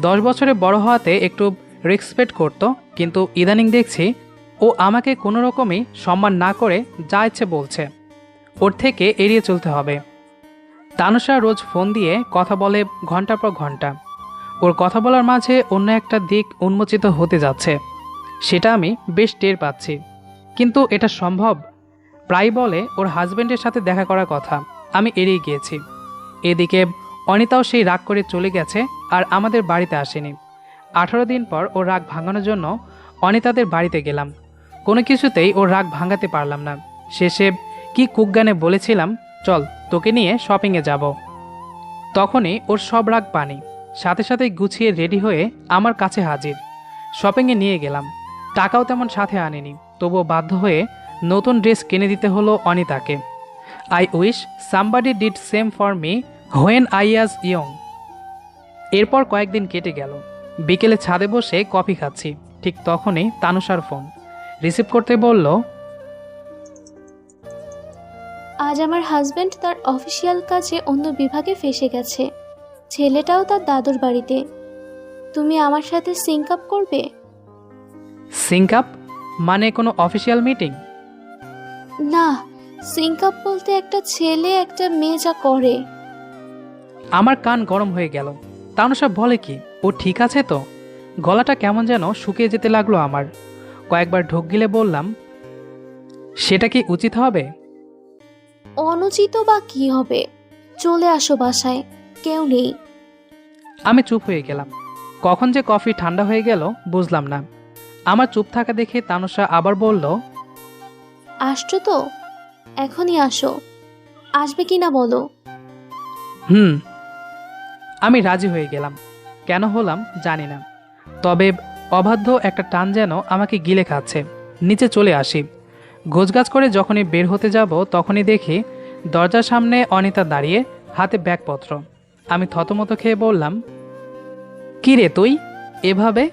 10 বছরে বড় হওয়াতে একটু রেসপেক্ট করত, কিন্তু ইদানিং দেখছি ও আমাকে কোনো রকমই সম্মান না করে যা ইচ্ছে বলছে। ওর থেকে এড়িয়ে চলতে হবে। তানুষা রোজ ফোন দিয়ে কথা বলে ঘন্টার পর ঘন্টা। ওর কথা বলার মাঝে অন্য একটা দিক উন্মোচিত হতে যাচ্ছে, সেটা আমি বেশ টের পাচ্ছি। কিন্তু এটা সম্ভব? প্রায় বলে ওর হাজব্যান্ডের সাথে দেখা করার কথা, আমি এড়িয়ে গিয়েছি। এদিকে অনিতাও সেই রাগ করে চলে গেছে আর আমাদের বাড়িতে আসেনি। 18 দিন পর ওর রাগ ভাঙানোর জন্য অনিতাদের বাড়িতে গেলাম। কোনো কিছুতেই ওর রাগ ভাঙাতে পারলাম না। শেষে কি কুকগানে বলেছিলাম, চল তোকে নিয়ে শপিংয়ে যাব। তখনই ওর সব রাগ পানি। সাথে সাথে গুছিয়ে রেডি হয়ে আমার কাছে হাজির। শপিংয়ে নিয়ে গেলাম। টাকাও তেমন সাথে আনিনি, তবুও বাধ্য হয়ে নতুন ড্রেস কিনে দিতে হলো অনিতাকে। I wish somebody did same for me when I was young. এরপর কয়েকদিন কেটে গেল। বিকেলে ছাদে বসে কফি খাচ্ছি, ঠিক তখনই তানুষার ফোন। রিসিভ করতে বলল, আজ আমার হাজবেন্ড তার অফিসিয়াল কাজে অন্য বিভাগে ফেসে গেছে। ছেলেটাও তার দাদুর বাড়িতে। তুমি আমার সাথে সিঙ্ক আপ করবে? সিঙ্ক আপ মানে কোনো অফিসিয়াল মিটিং? না, সিঙ্ক আপ বলতে একটা ছেলে একটা মেয়ে যা করে। আমার কান গরম হয়ে গেল। তানুষা বলে কি? ও ঠিক আছে তো? গলাটা কেমন যেন শুকিয়ে যেতে লাগলো আমার। কয়েকবার ঢোক গিলে বললাম, সেটা কি উচিত হবে? অনুচিত বা কি হবে? চলে আসো বাসায়, কেউ নেই। আমি চুপ হয়ে গেলাম। কখন যে কফি ঠান্ডা হয়ে গেল বুঝলাম না। আমার চুপ থাকা দেখে তানুষা আবার বলল, আসছো তো? এখনই আসো। আসবে কি না বলো। হুম। আমি রাজি হয়ে গেলাম। কেন হলাম জানি না, তবে অবাধ্য একটা টান যেন আমাকে গিলে খাচ্ছে। নিচে চলে আসি। গোছগাছ করে যখনই বের হতে যাব তখনই দেখি দরজার সামনে অনিতা দাঁড়িয়ে, হাতে ব্যাগপত্র। আমি থতমত খেয়ে বললাম, কি রে তুই এভাবে?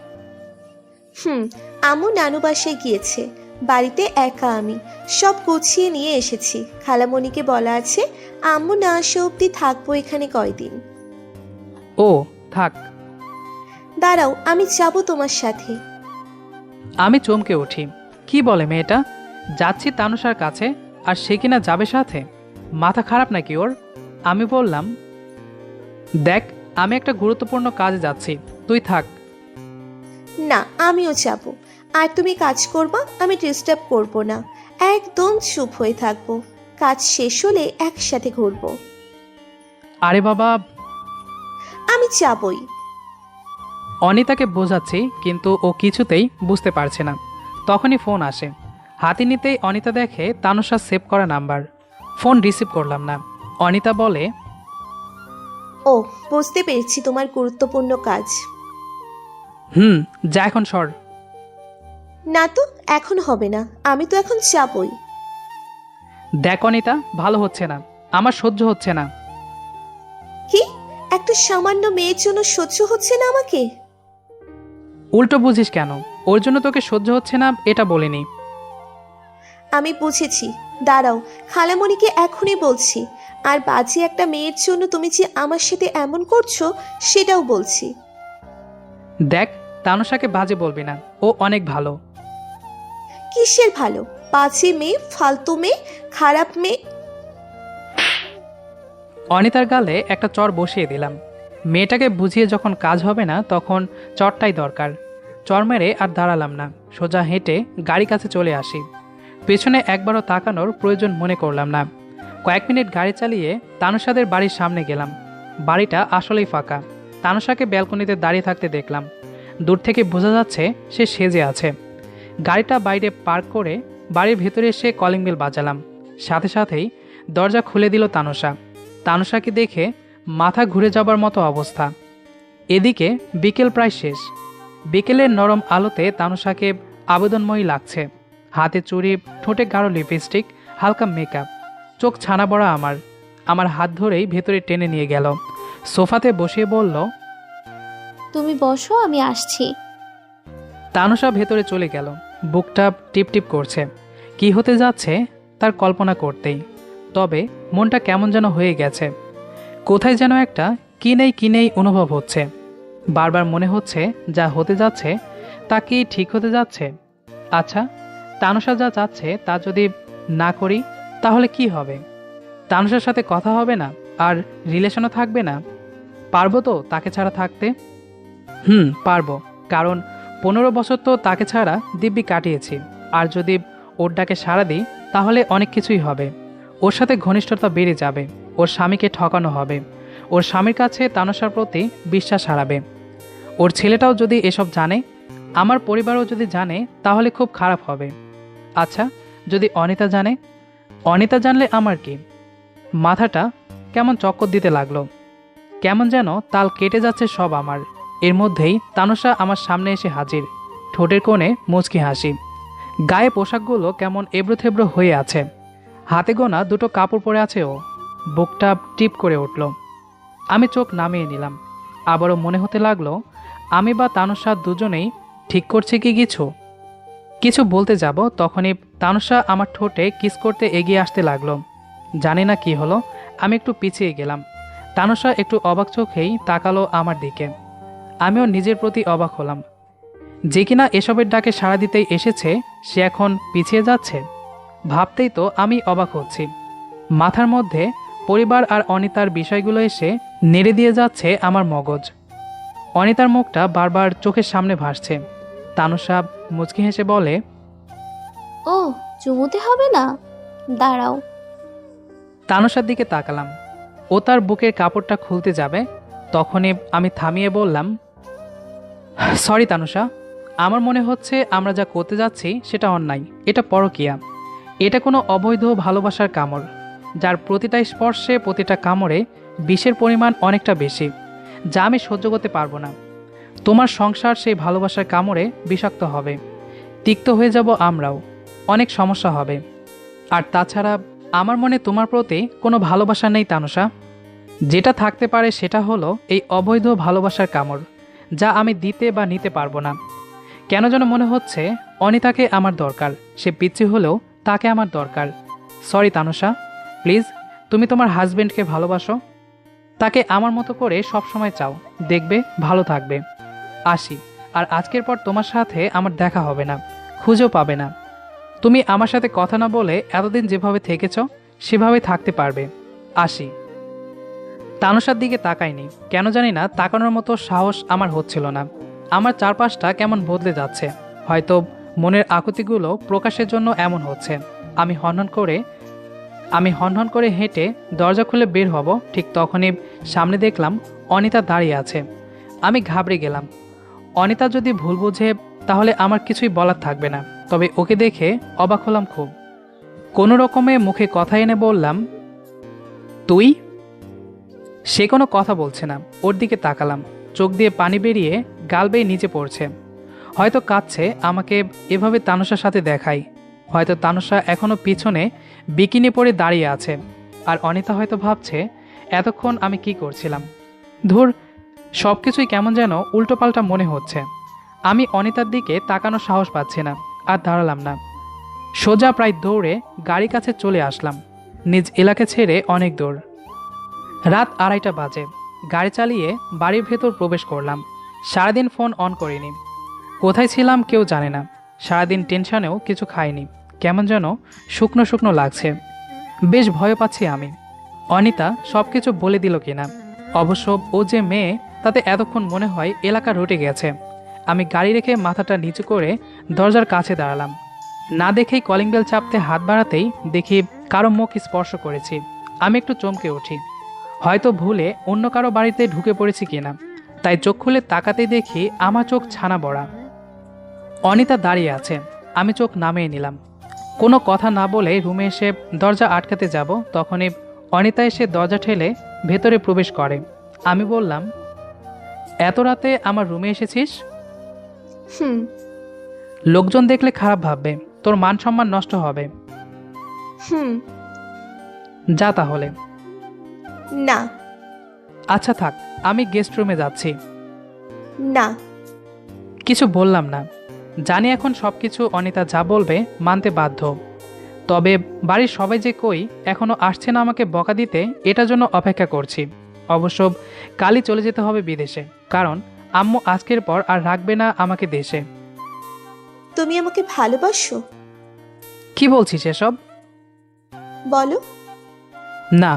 আম্মু নানু বাসায় গিয়েছে, বাড়িতে একা আমি সব গুছিয়ে নিয়ে এসেছি। খালামণিকে বলা আছে আম্মু না আসা অব্দি থাকবো এখানে কয়দিন। ও থাক। দাঁড়াও, আমি যাবো তোমার সাথে। আমি চমকে উঠি। কি বলে মেয়েটা? যাচ্ছি তানুষার কাছে, আর সে কিনা যাবে সাথে? মাথা খারাপ নাকি ওর? আমি বললাম, দেখ আমি একটা গুরুত্বপূর্ণ কাজে যাচ্ছি, তুই থাক। না, আমিও যাব। আর তুমি কাজ করবা, আমি ডিস্টার্ব করব না। একদম চুপ হয়ে থাকবো। কাজ শেষ হলে একসাথে ঘুরবো। আরে বাবা। আমি যাবই। অনিতাকে বোঝাচ্ছি কিন্তু ও কিছুতেই বুঝতে পারছে না। তখনই ফোন আসে। হাতে নিতেই অনিতা দেখে তানুষার সেভ করা নাম্বার। ফোন রিসিভ করলাম না। অনিতা বলে, ও, বুঝতে পেরেছি তোমার গুরুত্বপূর্ণ কাজ। যা এখন সর। না তো, এখন হবে না, আমি তো এখন যাবই। দেখ অনিতা, ভালো হচ্ছে না, আমার সহ্য হচ্ছে না। কি? একটা সামান্য মেয়ের জন্য সহ্য হচ্ছে না আমাকে? উল্টো বুঝিস কেন? ওর জন্য তোকে সহ্য হচ্ছে না এটা বলিনি। আমি বুঝেছি, দাঁড়াও, খালামণিকে এখনই বলছি। আর বাজে একটা মেয়ের জন্য তুমি যে আমার সাথে এমন করছো সেটাও বলছি। দেখ, তানুষাকে বাজে বলবি না, ও অনেক ভালো। কিসের ভালো? বাজে মেয়ে, ফালতু মেয়ে, খারাপ মেয়ে। অনিতার গালে একটা চর বসিয়ে দিলাম। মেয়েটাকে বুঝিয়ে যখন কাজ হবে না তখন চরটাই দরকার। চর মেরে আর দাঁড়ালাম না, সোজা হেঁটে গাড়ি কাছে চলে আসি। পেছনে একবারও তাকানোর প্রয়োজন মনে করলাম না। কয়েক মিনিট গাড়ি চালিয়ে তানুষাদের বাড়ির সামনে গেলাম। বাড়িটা আসলেই ফাঁকা। তানুষাকে ব্যালকনিতে দাঁড়িয়ে থাকতে দেখলাম। দূর থেকে বোঝা যাচ্ছে সে সেজে আছে। গাড়িটা বাইরে পার্ক করে বাড়ির ভেতরে এসে কলিং বেল বাজালাম। সাথে সাথেই দরজা খুলে দিল তানুষা। তানুষাকে দেখে মাথা ঘুরে যাবার মতো অবস্থা। এদিকে বিকেল প্রায় শেষ। বিকেলের নরম আলোতে তানুষাকে আবেদনময়ী লাগছে। হাতে চুড়ি, ঠোঁটে গাঢ় লিপস্টিক, হালকা মেকআপ। চোখ ছানা বড়া আমার হাত ধরেই ভেতরে টেনে নিয়ে গেল। সোফাতে বসিয়ে বলল, তুমি বসো, আমি আসছি। তানুষা ভেতরে চলে গেল। বুকটা টিপ টিপ করছে। কি হতে যাচ্ছে তার কল্পনা করতেই তবে মনটা কেমন যেন হয়ে গেছে। কোথায় যেন একটা কি নেই অনুভব হচ্ছে। বারবার মনে হচ্ছে যা হতে যাচ্ছে তা কি ঠিক হতে যাচ্ছে? আচ্ছা, তানুষা যা চাচ্ছে তা যদি না করি তাহলে কি হবে? তানুষার সাথে কথা হবে না, আর রিলেশনও থাকবে না। পারবো তো তাকে ছাড়া থাকতে? পারবো, কারণ 15 বছর তো তাকে ছাড়া দিব্যি কাটিয়েছি। আর যদি ওর ডাকে সাড়া দিই তাহলে অনেক কিছুই হবে। ওর সাথে ঘনিষ্ঠতা বেড়ে যাবে, ওর স্বামীকে ঠকানো হবে, ওর স্বামীর কাছে তানুষার প্রতি বিশ্বাস হারাবে। ওর ছেলেটাও যদি এসব জানে, আমার পরিবারও যদি জানে তাহলে খুব খারাপ হবে। আচ্ছা, যদি অনিতা জানে? অনিতা জানলে আমার কি? মাথাটা কেমন চক্কর দিতে লাগলো। কেমন যেন তাল কেটে যাচ্ছে সব আমার। এর মধ্যেই তানুষা আমার সামনে এসে হাজির। ঠোঁটের কোণে মুচকি হাসি। গায়ে পোশাকগুলো কেমন এবড়োথেবড়ো হয়ে আছে। হাতে গোনা দুটো কাপড় পরে আছে ও। বুকটা টিপ করে উঠল। আমি চোখ নামিয়ে নিলাম। আবারও মনে হতে লাগলো আমি বা তানুষা দুজনেই ঠিক করছি কি কিছু বলতে যাব তখনই তানুষা আমার ঠোঁটে কিস করতে এগিয়ে আসতে লাগলো। জানি না কি হলো, আমি একটু পিছিয়ে গেলাম। তানুষা একটু অবাক চোখেই তাকালো আমার দিকে। আমিও নিজের প্রতি অবাক হলাম। যে কিনা এসবের ডাকে সাড়া দিতেই এসেছে সে এখন পিছিয়ে যাচ্ছে। ভাবতেই তো আমি অবাক হচ্ছি। মাথার মধ্যে পরিবার আর অনিতার বিষয়গুলো এসে নেড়ে দিয়ে যাচ্ছে আমার মগজ। অনিতার মুখটা বারবার চোখের সামনে ভাসছে। তানুষা মুচকি হেসে বলে, ও চুমুতে হবে না, দাঁড়াও। তানুষার দিকে তাকালাম। ও তার বুকের কাপড়টা খুলতে যাবে, তখনই আমি থামিয়ে বললাম, সরি তানুষা, আমার মনে হচ্ছে আমরা যা করতে যাচ্ছি সেটা অন্যায়, এটা পরকীয়া। এটা কোনো অবৈধ ভালোবাসার কামড়, যার প্রতিটা স্পর্শে প্রতিটা কামড়ে বিষের পরিমাণ অনেকটা বেশি, যা আমি সহ্য করতে পারবো না। তোমার সংসার সেই ভালোবাসার কামড়ে বিষাক্ত হবে, তিক্ত হয়ে যাব আমরাও, অনেক সমস্যা হবে। আর তাছাড়া আমার মনে তোমার প্রতি কোনো ভালোবাসা নেই তানুষা। যেটা থাকতে পারে সেটা হলো এই অবৈধ ভালোবাসার কামড়, যা আমি দিতে বা নিতে পারবো না। কেন যেন মনে হচ্ছে অনিতাকে আমার দরকার, সে পিচ্ছি হলেও তাকে আমার দরকার। সরি তানুষা, প্লিজ তুমি তোমার হাজবেন্ডকে ভালোবাসো, তাকে আমার মতো করে সবসময় চাও, দেখবে ভালো থাকবে। আসি, আর আজকের পর তোমার সাথে আমার দেখা হবে না, খুঁজেও পাবে না। তুমি আমার সাথে কথা না বলে এতদিন যেভাবে থেকেছ সেভাবেই থাকতে পারবে। আসি। তানুষার দিকে তাকাইনি, কেন জানি না তাকানোর মতো সাহস আমার হচ্ছিল না। আমার চারপাশটা কেমন বদলে যাচ্ছে, হয়তো মনের আকুতিগুলো প্রকাশের জন্য এমন হচ্ছে। আমি হনহন করে হেঁটে দরজা খুলে বের হব, ঠিক তখনই সামনে দেখলাম অনিতা দাঁড়িয়ে আছে। আমি ঘাবড়ে গেলাম। অনিতা যদি ভুল বুঝে তাহলে আমার কিছুই বলার থাকবে না, তবে ওকে দেখে অবাক হলাম খুব। কোনো রকমে মুখে কথা এনে বললাম, তুই? সে কোনো কথা বলছে না। ওর দিকে তাকালাম, চোখ দিয়ে পানি বেরিয়ে গাল বেয়ে নিচে পড়ছে। হয়তো কাঁদছে আমাকে এভাবে তানুষার সাথে দেখাই। হয়তো তানুষা এখনো পিছনে বিকিনি পরে দাঁড়িয়ে আছে, আর অনিতা হয়তো ভাবছে এতক্ষণ আমি কি করছিলাম। ধুর, সব কিছুই কেমন যেন উল্টোপাল্টা মনে হচ্ছে। আমি অনিতার দিকে তাকানোর সাহস পাচ্ছি না, আর দাঁড়ালাম না। সোজা প্রায় দৌড়ে গাড়ি কাছে চলে আসলাম। নিজ এলাকা ছেড়ে অনেক দূর। রাত 2:30 বাজে। গাড়ি চালিয়ে বাড়ির ভেতর প্রবেশ করলাম। সারাদিন ফোন অন করিনি। কোথায় ছিলাম কেউ জানে না। সারাদিন টেনশনেও কিছু খাইনি। কেমন যেন শুকনো শুকনো লাগছে। বেশ ভয় পাচ্ছি আমি। অনিতা সব কিছু বলে দিল কিনা। অবশ্য ও যে মেয়ে তাতে এতক্ষণ মনে হয় এলাকা রটে গেছে। আমি গাড়ি রেখে মাথাটা নিচু করে দরজার কাছে দাঁড়ালাম। না দেখেই কলিং বেল চাপতে হাত বাড়াতেই দেখি কারো মুখ স্পর্শ করেছি। আমি একটু চমকে উঠি। হয়তো ভুলে অন্য কারো বাড়িতে ঢুকে পড়েছি কিনা, তাই চোখ খুলে তাকাতেই দেখি আমার চোখ ছানা বড়া। অনিতা দাঁড়িয়ে আছে। আমি চোখ নামিয়ে নিলাম। কোনো কথা না বলে রুমে এসে দরজা আটকাতে যাব, তখনই অনিতা এসে দরজা ঠেলে ভেতরে প্রবেশ করে। আমি বললাম, এত রাতে আমার রুমে এসেছিস? হুম। লোকজন দেখলে খারাপ ভাববে, তোর মান সম্মান নষ্ট হবে। হুম। যা তাহলে। না। আচ্ছা থাক, আমি গেস্ট রুমে যাচ্ছি। না। কিছু বললাম না। জানি এখন সবকিছু অনিতা যা বলবে মানতে বাধ্য। তবে বাড়ির সবাই যে কই এখনো আসছে না আমাকে বকা দিতে, এটার জন্য অপেক্ষা করছি। অবশ্য কালই চলে যেতে হবে বিদেশে, কারণ আম্মু আজকের পর আর রাখবে না আমাকে দেশে। তুমি আমাকে ভালোবাসো? কি বলছিস এসব? বলো। না।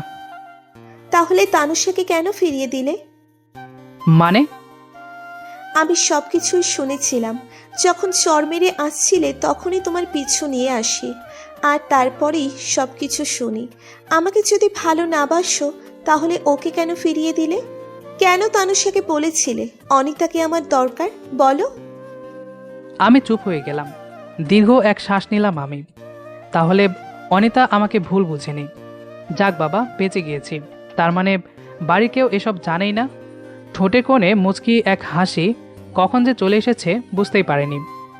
তাহলে তানুষাকে কেন ফিরিয়ে দিলে? মানে? আমি সবকিছুই শুনেছিলাম। যখন চর মেরে আসছিলে তখনই তোমার পিছু নিয়ে আসি, আর তারপরেই সবকিছু শুনি। আমাকে যদি ভালো না বাসো তাহলে ওকে কেন ফিরিয়ে দিলে? কেন তানুষাকে বলেছিলে অনিতাকে আমার দরকার? বলো। আমি চুপ হয়ে গেলাম। দীর্ঘ এক শ্বাস নিলাম আমি। তাহলে অনিতা আমাকে ভুল বুঝেনি। যাক বাবা, বেঁচে গিয়েছি। তার মানে বাড়ি কেউ এসব জানেই না। ঠোঁটে কোণে মুচকি এক হাসি কখন যে চলে এসেছে বুঝতেই পারিনি।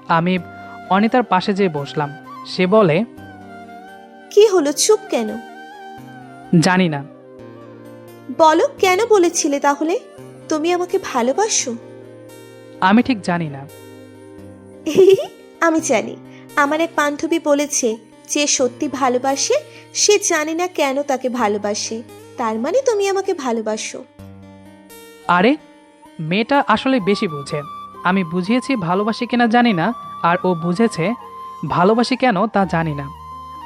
আমি অনিতার পাশে যেয়ে বসলাম। সে বলে, কি হলো, চুপ কেন? জানি না। বলো, কেন বলেছিলে তাহলে তুমি আমাকে ভালোবাসো? আমি ঠিক জানি না। আমি জানি। আমার এক বান্ধবী বলেছে, যে সত্যি ভালোবাসে সে জানে না কেন তাকে ভালোবাসে। তার মানে তুমি আমাকে ভালোবাসো। আরে, মেয়েটা আসলে বেশি বুঝে। আমি বুঝিয়েছি ভালোবাসি কিনা জানি না, আর ও বুঝেছে ভালোবাসি কেন তা জানি না।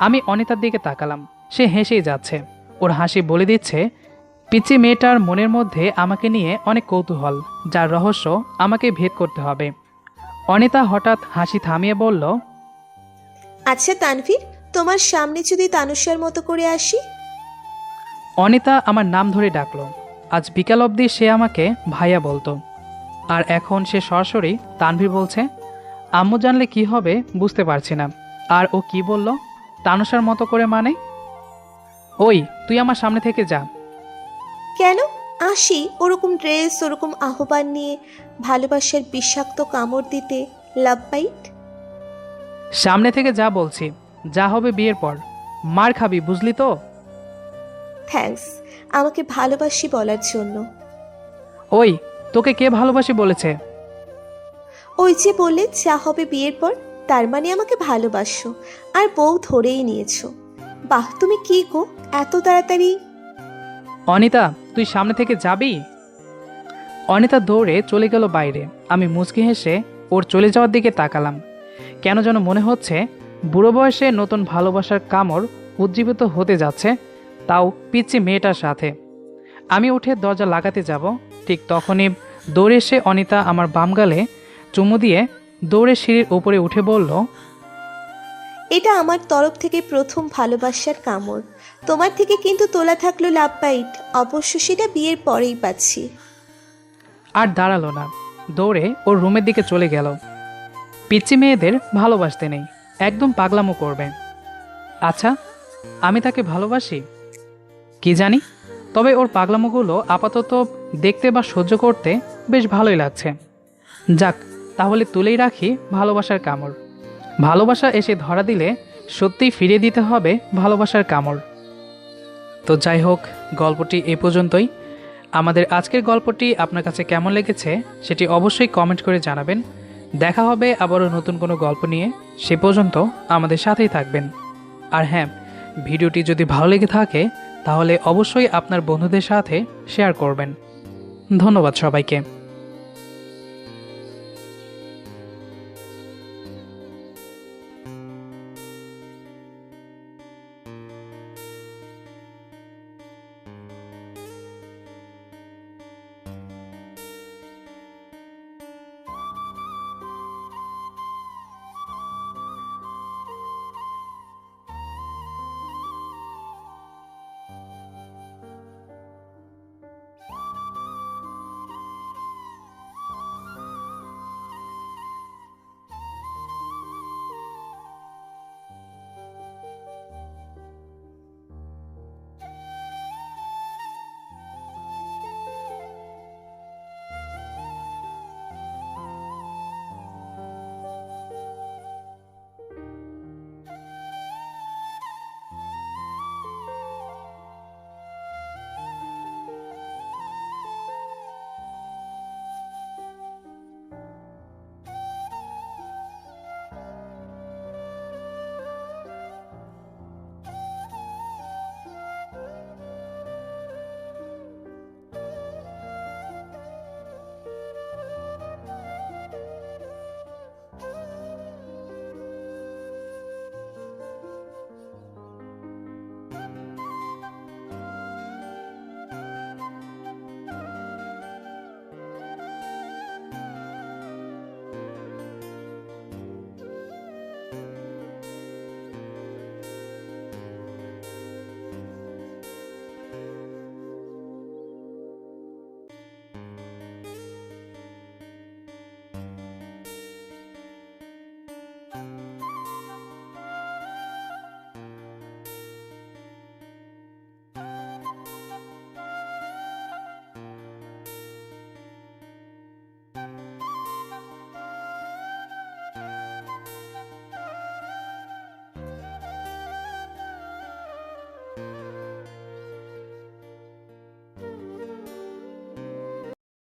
আমি অনিতার দিকে তাকালাম। সে হেসেই যাচ্ছে। ওর হাসি বলে দিচ্ছে পিচ্চি মেয়েটার মনের মধ্যে আমাকে নিয়ে অনেক কৌতূহল, যার রহস্য আমাকে ভেদ করতে হবে। অনিতা হঠাৎ হাসি থামিয়ে বলল, আচ্ছা তানভীর, তোমার সামনে যদি তানুষার মতো করে আসি? অনিতা আমার নাম ধরে ডাকলো। আজ বিকাল অবধি সে আমাকে ভাইয়া বলতো, আর এখন সে সরাসরি তানভীর বলছে। আম্মু জানলে কি হবে বুঝতে পারছি না। আর ও কি বলল, তানুষার মতো করে মানে? ওই তুই আমার সামনে থেকে যা। কেন? আসি ওরকম ড্রেস, ওরকম আহ্বান নিয়ে, ভালোবাসার বিষাক্ত কামড় দিতে, লাভ বাইট। সামনে থেকে যা বলছি। যা হবে বিয়ের পর। মার খাবি, বুঝলি তো? থ্যাঙ্কস আমাকে ভালোবাসি বলার জন্য। ওই তোকে কে ভালোবাসি বলেছে? ওই যে বললে যা হবে বিয়ের পর, তার মানে আমাকে ভালোবাসো আর বউ ধরেই নিয়েছো। বাহ, তুমি কি গো, এত তাড়াতাড়ি! অনিতা, তুই সামনে থেকে যাবি? অনিতা দৌড়ে চলে গেল বাইরে। আমি মুচকি হেসে ওর চলে যাওয়ার দিকে তাকালাম। কেন যেন মনে হচ্ছে বুড়ো বয়সে নতুন ভালোবাসার কামড় উজ্জীবিত হতে যাচ্ছে, তাও পিচ্চি মেয়েটার সাথে। আমি উঠে দরজা লাগাতে যাব, ঠিক তখনই দৌড়ে এসে অনিতা আমার বাম গালে চুমু দিয়ে দৌড়ে সিঁড়ির উপরে উঠে বলল, এটা আমার তরফ থেকে প্রথম ভালোবাসার কামড়। তোমার থেকে কিন্তু তোলা থাকলো লাভ বাইট, অবশ্য সেটা বিয়ের পরেই পাচ্ছি। আর দাঁড়ালো না, দৌড়ে ওর রুমের দিকে চলে গেল। পিচ্চি মেয়েদের ভালোবাসতে নেই, একদম পাগলামো করবে। আচ্ছা, আমি তাকে ভালোবাসি কি জানি, তবে ওর পাগলামোগুলো আপাতত দেখতে বা সহ্য করতে বেশ ভালোই লাগছে। যাক, তাহলে তুলেই রাখি ভালোবাসার কামড়। ভালোবাসা এসে ধরা দিলে সত্যিই ফিরিয়ে দিতে হবে ভালোবাসার কামড়। তো যাই হোক, গল্পটি এ পর্যন্তই। আমাদের আজকের গল্পটি আপনার কাছে কেমন লেগেছে সেটি অবশ্যই কমেন্ট করে জানাবেন। দেখা হবে আবারও নতুন কোনো গল্প নিয়ে। সে পর্যন্ত আমাদের সাথেই থাকবেন। আর হ্যাঁ, ভিডিওটি যদি ভালো লেগে থাকে তাহলে অবশ্যই আপনার বন্ধুদের সাথে শেয়ার করবেন। ধন্যবাদ সবাইকে।